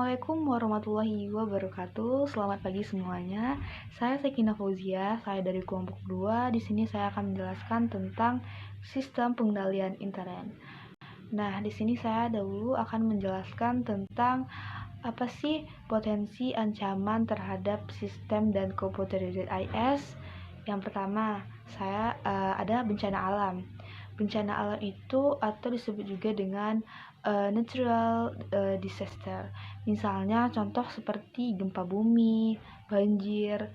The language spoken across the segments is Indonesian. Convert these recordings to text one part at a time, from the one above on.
Assalamualaikum warahmatullahi wabarakatuh. Selamat pagi semuanya. Saya Sekina Fauzia, saya dari kelompok 2. Di sini saya akan menjelaskan tentang sistem pengendalian intern. Nah, di sini saya dahulu akan menjelaskan tentang apa sih potensi ancaman terhadap sistem dan komputer IS. Yang pertama, ada bencana alam. Bencana alam itu atau disebut juga dengan natural disaster. Misalnya contoh seperti gempa bumi, banjir,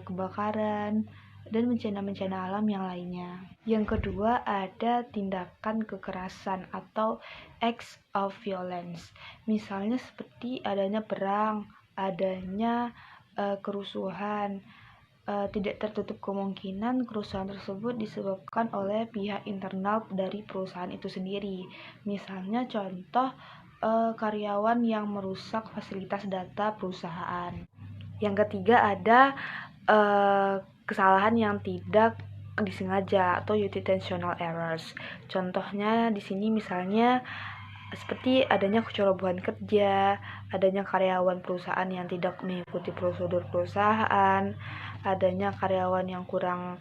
kebakaran, dan bencana-bencana alam yang lainnya. Yang kedua ada tindakan kekerasan atau acts of violence. Misalnya seperti adanya perang, adanya kerusuhan. Tidak tertutup kemungkinan kerusuhan tersebut disebabkan oleh pihak internal dari perusahaan itu sendiri. Misalnya contoh karyawan yang merusak fasilitas data perusahaan. Yang ketiga ada kesalahan yang tidak disengaja atau unintentional errors. Contohnya di sini misalnya seperti adanya kecerobohan kerja, adanya karyawan perusahaan yang tidak mengikuti prosedur perusahaan, adanya karyawan yang kurang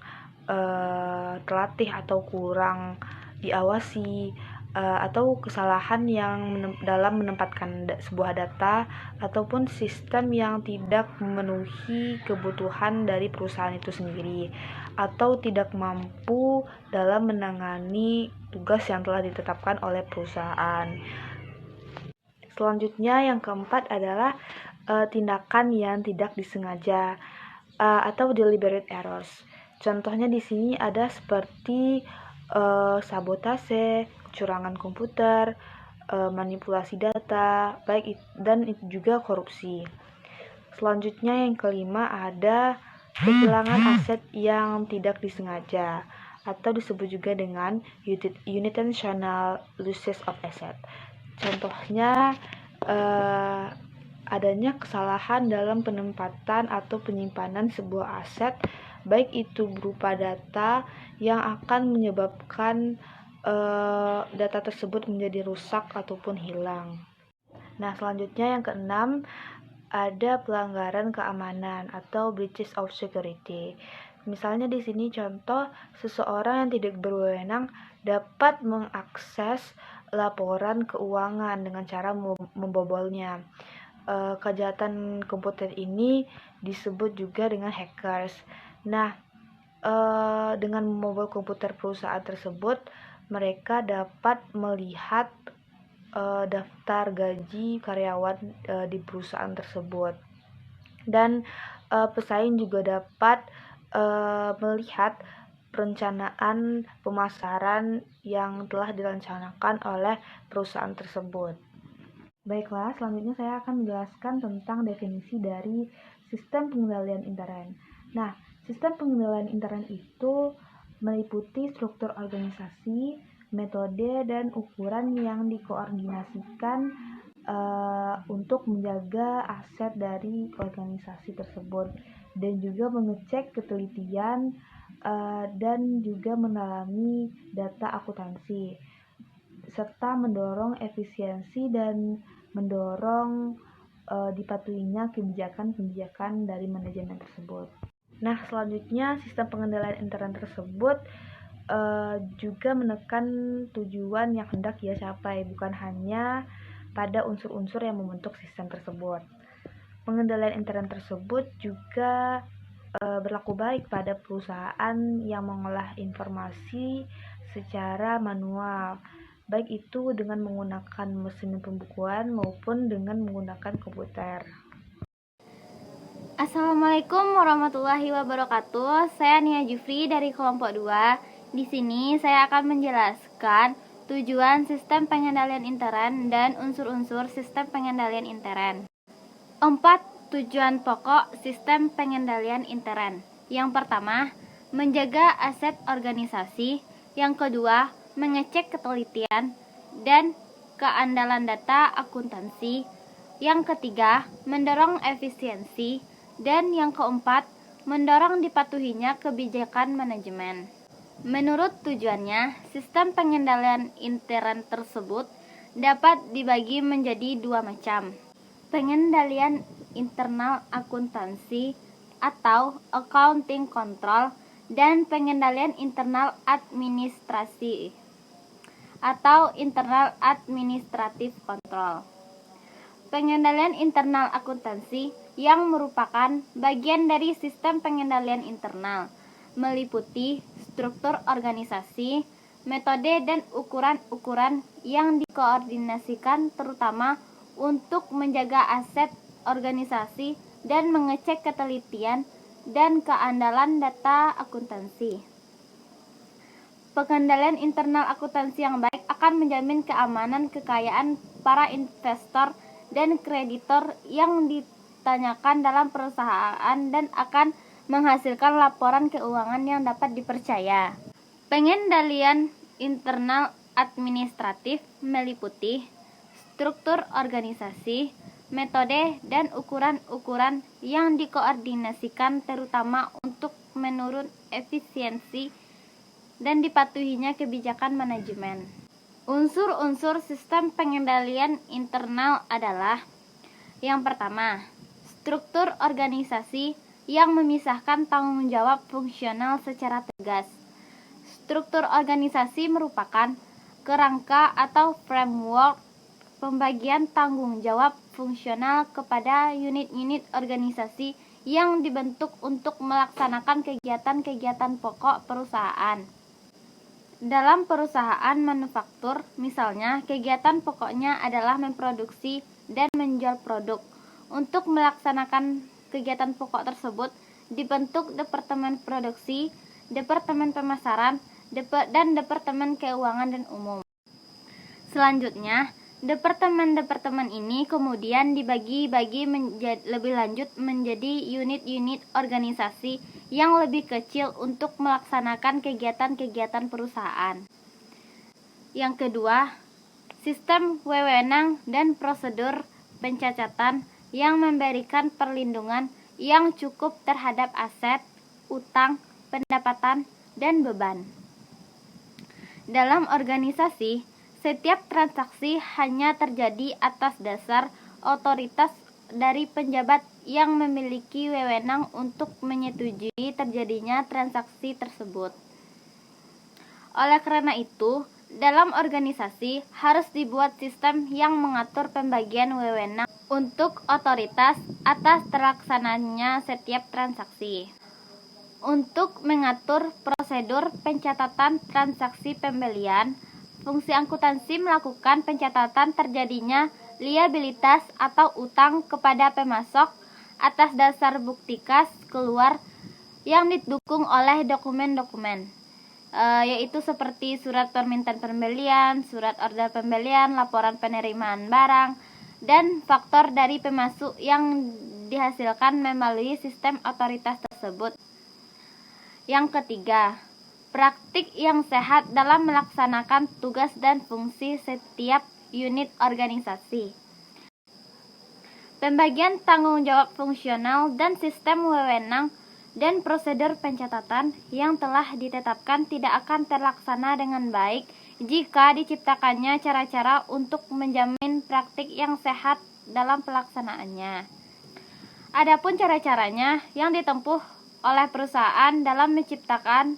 terlatih atau kurang diawasi, atau kesalahan yang dalam menempatkan sebuah data ataupun sistem yang tidak memenuhi kebutuhan dari perusahaan itu sendiri atau tidak mampu dalam menangani tugas yang telah ditetapkan oleh perusahaan. Selanjutnya yang keempat adalah tindakan yang tidak disengaja atau deliberate errors. Contohnya di sini ada seperti sabotase, kecurangan komputer, manipulasi data, dan itu juga korupsi. Selanjutnya yang kelima ada kehilangan aset yang tidak disengaja atau disebut juga dengan unintentional losses of asset. Contohnya adanya kesalahan dalam penempatan atau penyimpanan sebuah aset, baik itu berupa data yang akan menyebabkan data tersebut menjadi rusak ataupun hilang. Nah, selanjutnya yang keenam ada pelanggaran keamanan atau breaches of security. Misalnya di sini contoh seseorang yang tidak berwenang dapat mengakses laporan keuangan dengan cara membobolnya. Kejahatan komputer ini disebut juga dengan hackers. Nah, dengan membobol komputer perusahaan tersebut, mereka dapat melihat daftar gaji karyawan di perusahaan tersebut, dan pesaing juga dapat melihat perencanaan pemasaran yang telah direncanakan oleh perusahaan tersebut. Baiklah, selanjutnya saya akan menjelaskan tentang definisi dari sistem pengendalian intern. Nah, sistem pengendalian intern itu meliputi struktur organisasi, metode, dan ukuran yang dikoordinasikan untuk menjaga aset dari organisasi tersebut dan juga mengecek ketelitian dan juga mendalami data akuntansi serta mendorong efisiensi dan mendorong dipatuhinya kebijakan-kebijakan dari manajemen tersebut. Nah, selanjutnya sistem pengendalian intern tersebut juga menekan tujuan yang hendak ia capai, bukan hanya pada unsur-unsur yang membentuk sistem tersebut. Pengendalian intern tersebut juga berlaku baik pada perusahaan yang mengolah informasi secara manual, baik itu dengan menggunakan mesin pembukuan maupun dengan menggunakan komputer. Assalamualaikum warahmatullahi wabarakatuh. Saya Nia Jufri dari kelompok 2. Di sini saya akan menjelaskan tujuan sistem pengendalian intern dan unsur-unsur sistem pengendalian intern. 4 tujuan pokok sistem pengendalian intern. Yang pertama, menjaga aset organisasi. Yang kedua, mengecek ketelitian dan keandalan data akuntansi. Yang ketiga, mendorong efisiensi. Dan yang keempat, mendorong dipatuhinya kebijakan manajemen. Menurut tujuannya, sistem pengendalian intern tersebut dapat dibagi menjadi 2 macam. Pengendalian internal akuntansi atau accounting control dan pengendalian internal administrasi atau internal administrative control. Pengendalian internal akuntansi yang merupakan bagian dari sistem pengendalian internal meliputi struktur organisasi, metode dan ukuran-ukuran yang dikoordinasikan terutama untuk menjaga aset organisasi dan mengecek ketelitian dan keandalan data akuntansi. Pengendalian internal akuntansi yang baik akan menjamin keamanan kekayaan para investor dan kreditor yang ditanyakan dalam perusahaan dan akan menghasilkan laporan keuangan yang dapat dipercaya. Pengendalian internal administratif meliputi struktur organisasi, metode, dan ukuran-ukuran yang dikoordinasikan terutama untuk menurun efisiensi dan dipatuhinya kebijakan manajemen. Unsur-unsur sistem pengendalian internal adalah: yang pertama, struktur organisasi yang memisahkan tanggung jawab fungsional secara tegas. Struktur organisasi merupakan kerangka atau framework pembagian tanggung jawab fungsional kepada unit-unit organisasi yang dibentuk untuk melaksanakan kegiatan-kegiatan pokok perusahaan. Dalam perusahaan manufaktur, misalnya, kegiatan pokoknya adalah memproduksi dan menjual produk. Untuk melaksanakan kegiatan pokok tersebut, dibentuk departemen produksi, departemen pemasaran, dan departemen keuangan dan umum. Selanjutnya, departemen-departemen ini kemudian dibagi-bagi lebih lanjut menjadi unit-unit organisasi yang lebih kecil untuk melaksanakan kegiatan-kegiatan perusahaan. Yang kedua, sistem wewenang dan prosedur pencatatan yang memberikan perlindungan yang cukup terhadap aset, utang, pendapatan, dan beban. Dalam organisasi, setiap transaksi hanya terjadi atas dasar otoritas dari penjabat yang memiliki wewenang untuk menyetujui terjadinya transaksi tersebut. Oleh karena itu, dalam organisasi harus dibuat sistem yang mengatur pembagian wewenang untuk otoritas atas terlaksananya setiap transaksi. Untuk mengatur prosedur pencatatan transaksi pembelian, fungsi akuntansi melakukan pencatatan terjadinya liabilitas atau utang kepada pemasok atas dasar bukti kas keluar yang didukung oleh dokumen-dokumen, yaitu seperti surat permintaan pembelian, surat order pembelian, laporan penerimaan barang, dan faktor dari pemasok yang dihasilkan melalui sistem otoritas tersebut. Yang ketiga, praktik yang sehat dalam melaksanakan tugas dan fungsi setiap unit organisasi. Pembagian tanggung jawab fungsional dan sistem wewenang dan prosedur pencatatan yang telah ditetapkan tidak akan terlaksana dengan baik jika diciptakannya cara-cara untuk menjamin praktik yang sehat dalam pelaksanaannya. Adapun cara-caranya yang ditempuh oleh perusahaan dalam menciptakan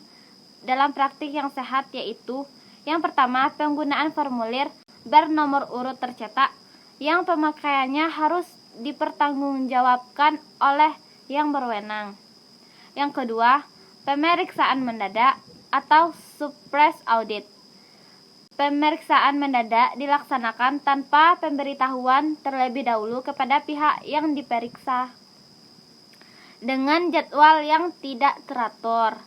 dalam praktik yang sehat yaitu: yang pertama, penggunaan formulir bernomor urut tercetak yang pemakaiannya harus dipertanggungjawabkan oleh yang berwenang. Yang kedua, pemeriksaan mendadak atau surprise audit. Pemeriksaan mendadak dilaksanakan tanpa pemberitahuan terlebih dahulu kepada pihak yang diperiksa dengan jadwal yang tidak teratur.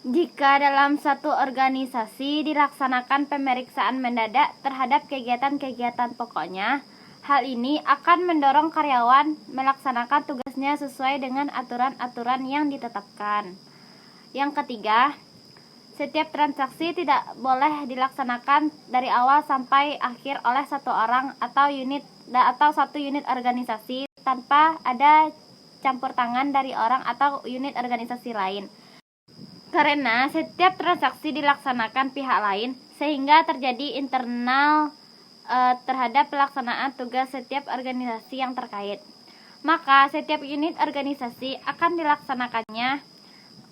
Jika dalam satu organisasi dilaksanakan pemeriksaan mendadak terhadap kegiatan-kegiatan pokoknya, hal ini akan mendorong karyawan melaksanakan tugasnya sesuai dengan aturan-aturan yang ditetapkan. Yang ketiga, setiap transaksi tidak boleh dilaksanakan dari awal sampai akhir oleh satu orang atau satu unit organisasi tanpa ada campur tangan dari orang atau unit organisasi lain. Karena setiap transaksi dilaksanakan pihak lain sehingga terjadi internal terhadap pelaksanaan tugas setiap organisasi yang terkait. Maka setiap unit organisasi akan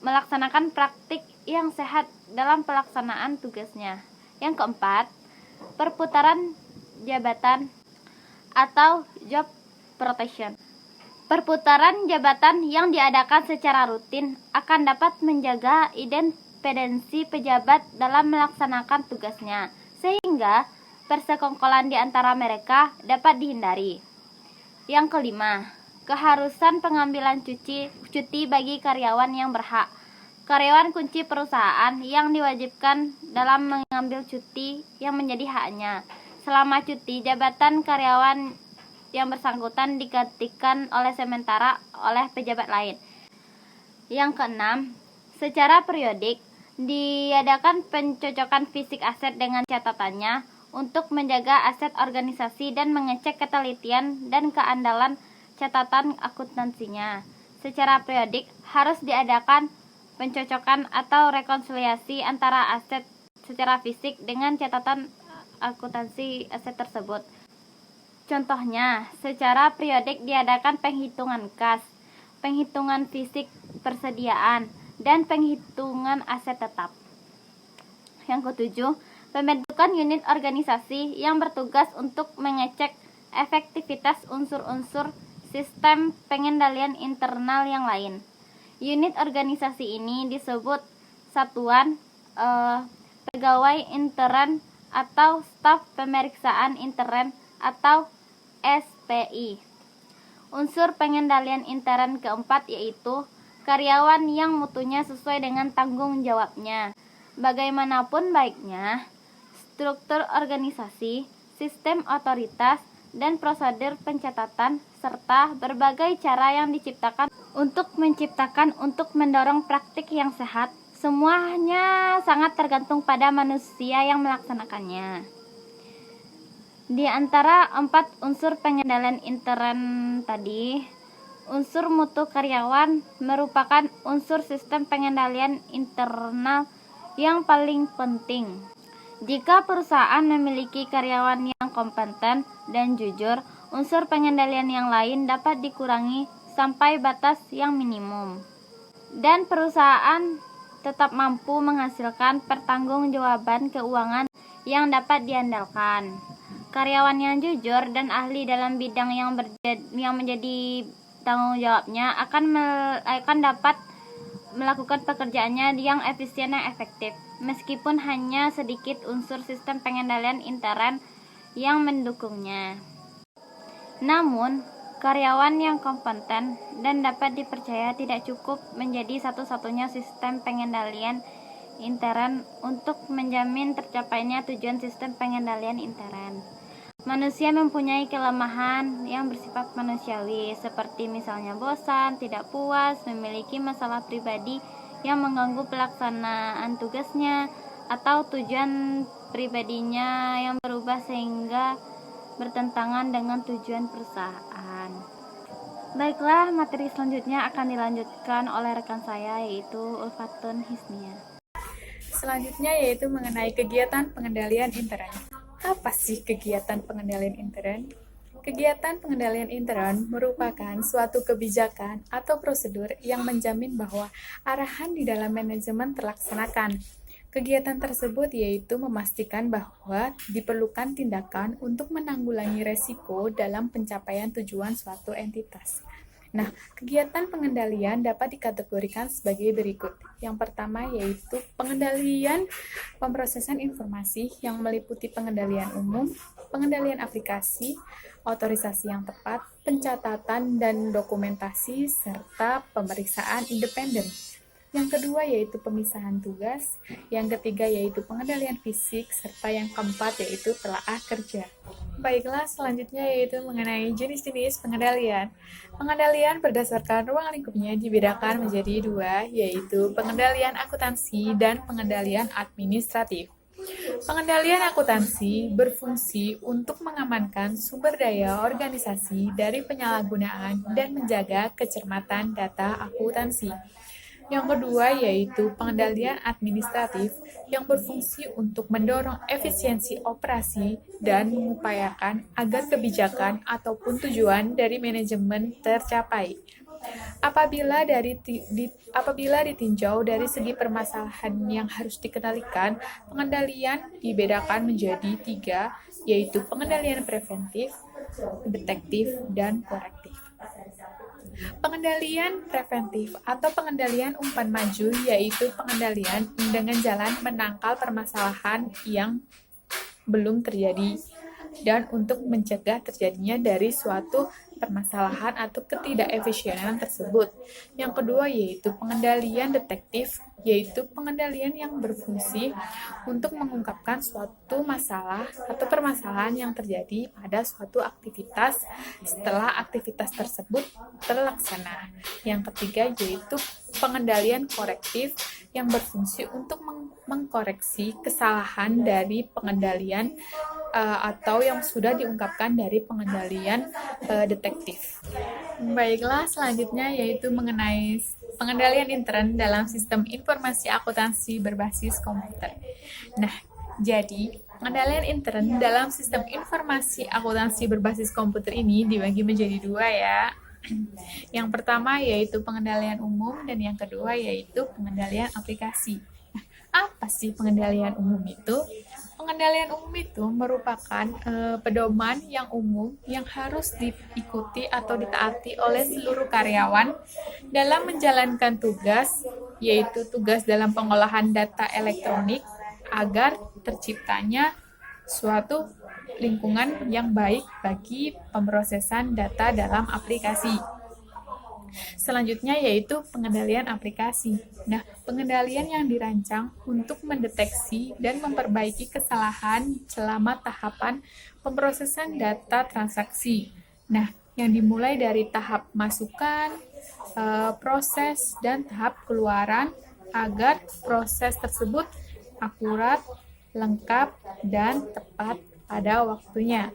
melaksanakan praktik yang sehat dalam pelaksanaan tugasnya. Yang keempat, perputaran jabatan atau job rotation. Perputaran jabatan yang diadakan secara rutin akan dapat menjaga independensi pejabat dalam melaksanakan tugasnya, sehingga persekongkolan di antara mereka dapat dihindari. Yang kelima, keharusan pengambilan cuti bagi karyawan yang berhak. Karyawan kunci perusahaan yang diwajibkan dalam mengambil cuti yang menjadi haknya. Selama cuti, jabatan karyawan yang bersangkutan digantikan sementara oleh pejabat lain. Yang keenam, secara periodik diadakan pencocokan fisik aset dengan catatannya untuk menjaga aset organisasi dan mengecek ketelitian dan keandalan catatan akuntansinya. Secara periodik harus diadakan pencocokan atau rekonsiliasi antara aset secara fisik dengan catatan akuntansi aset tersebut. Contohnya, secara periodik diadakan penghitungan kas, penghitungan fisik persediaan, dan penghitungan aset tetap. Yang ketujuh, pembentukan unit organisasi yang bertugas untuk mengecek efektivitas unsur-unsur sistem pengendalian internal yang lain. Unit organisasi ini disebut satuan pegawai intern atau staf pemeriksaan intern atau SPI. Unsur pengendalian intern keempat yaitu karyawan yang mutunya sesuai dengan tanggung jawabnya. Bagaimanapun baiknya, struktur organisasi, sistem otoritas, dan prosedur pencatatan, serta berbagai cara yang diciptakan untuk mendorong praktik yang sehat, semuanya sangat tergantung pada manusia yang melaksanakannya. Di antara 4 unsur pengendalian intern tadi, unsur mutu karyawan merupakan unsur sistem pengendalian internal yang paling penting. Jika perusahaan memiliki karyawan yang kompeten dan jujur, unsur pengendalian yang lain dapat dikurangi sampai batas yang minimum. Dan perusahaan tetap mampu menghasilkan pertanggungjawaban keuangan yang dapat diandalkan. Karyawan yang jujur dan ahli dalam bidang yang menjadi tanggung jawabnya akan dapat melakukan pekerjaannya yang efisien dan efektif, meskipun hanya sedikit unsur sistem pengendalian intern yang mendukungnya. Namun, karyawan yang kompeten dan dapat dipercaya tidak cukup menjadi satu-satunya sistem pengendalian intern untuk menjamin tercapainya tujuan sistem pengendalian intern. Manusia mempunyai kelemahan yang bersifat manusiawi, seperti misalnya bosan, tidak puas, memiliki masalah pribadi yang mengganggu pelaksanaan tugasnya, atau tujuan pribadinya yang berubah sehingga bertentangan dengan tujuan perusahaan. Baiklah, materi selanjutnya akan dilanjutkan oleh rekan saya, yaitu Ulfatun Hisnia. Selanjutnya yaitu mengenai kegiatan pengendalian intern. Apa sih kegiatan pengendalian intern? Kegiatan pengendalian intern merupakan suatu kebijakan atau prosedur yang menjamin bahwa arahan di dalam manajemen terlaksanakan. Kegiatan tersebut yaitu memastikan bahwa diperlukan tindakan untuk menanggulangi resiko dalam pencapaian tujuan suatu entitas. Nah, kegiatan pengendalian dapat dikategorikan sebagai berikut. Yang pertama yaitu pengendalian pemrosesan informasi yang meliputi pengendalian umum, pengendalian aplikasi, otorisasi yang tepat, pencatatan dan dokumentasi, serta pemeriksaan independen. Yang kedua yaitu pemisahan tugas, yang ketiga yaitu pengendalian fisik, serta yang keempat yaitu telaah kerja. Baiklah, selanjutnya yaitu mengenai jenis-jenis pengendalian. Pengendalian berdasarkan ruang lingkupnya dibedakan menjadi 2, yaitu pengendalian akuntansi dan pengendalian administratif. Pengendalian akuntansi berfungsi untuk mengamankan sumber daya organisasi dari penyalahgunaan dan menjaga kecermatan data akuntansi. Yang kedua yaitu pengendalian administratif yang berfungsi untuk mendorong efisiensi operasi dan mengupayakan agar kebijakan ataupun tujuan dari manajemen tercapai. Apabila ditinjau dari segi permasalahan yang harus dikendalikan, pengendalian dibedakan menjadi 3, yaitu pengendalian preventif, detektif, dan korektif. Pengendalian preventif atau pengendalian umpan maju yaitu pengendalian dengan jalan menangkal permasalahan yang belum terjadi dan untuk mencegah terjadinya dari suatu permasalahan atau ketidakefisienan tersebut. Yang kedua yaitu pengendalian detektif, yaitu pengendalian yang berfungsi untuk mengungkapkan suatu masalah atau permasalahan yang terjadi pada suatu aktivitas setelah aktivitas tersebut terlaksana. Yang ketiga yaitu pengendalian korektif yang berfungsi untuk mengkoreksi kesalahan dari pengendalian atau yang sudah diungkapkan dari pengendalian detektif. Baiklah, selanjutnya yaitu mengenai pengendalian intern dalam sistem informasi akuntansi berbasis komputer. Nah, jadi pengendalian intern dalam sistem informasi akuntansi berbasis komputer ini dibagi menjadi 2 ya. Yang pertama yaitu pengendalian umum dan yang kedua yaitu pengendalian aplikasi. Apa sih pengendalian umum itu? Pengendalian umum itu merupakan pedoman yang umum yang harus diikuti atau ditaati oleh seluruh karyawan dalam menjalankan tugas, yaitu tugas dalam pengolahan data elektronik agar terciptanya suatu lingkungan yang baik bagi pemrosesan data dalam aplikasi. Selanjutnya yaitu pengendalian aplikasi. Nah, pengendalian yang dirancang untuk mendeteksi dan memperbaiki kesalahan selama tahapan pemrosesan data transaksi. Nah, yang dimulai dari tahap masukan, proses, dan tahap keluaran agar proses tersebut akurat, lengkap, dan tepat pada waktunya.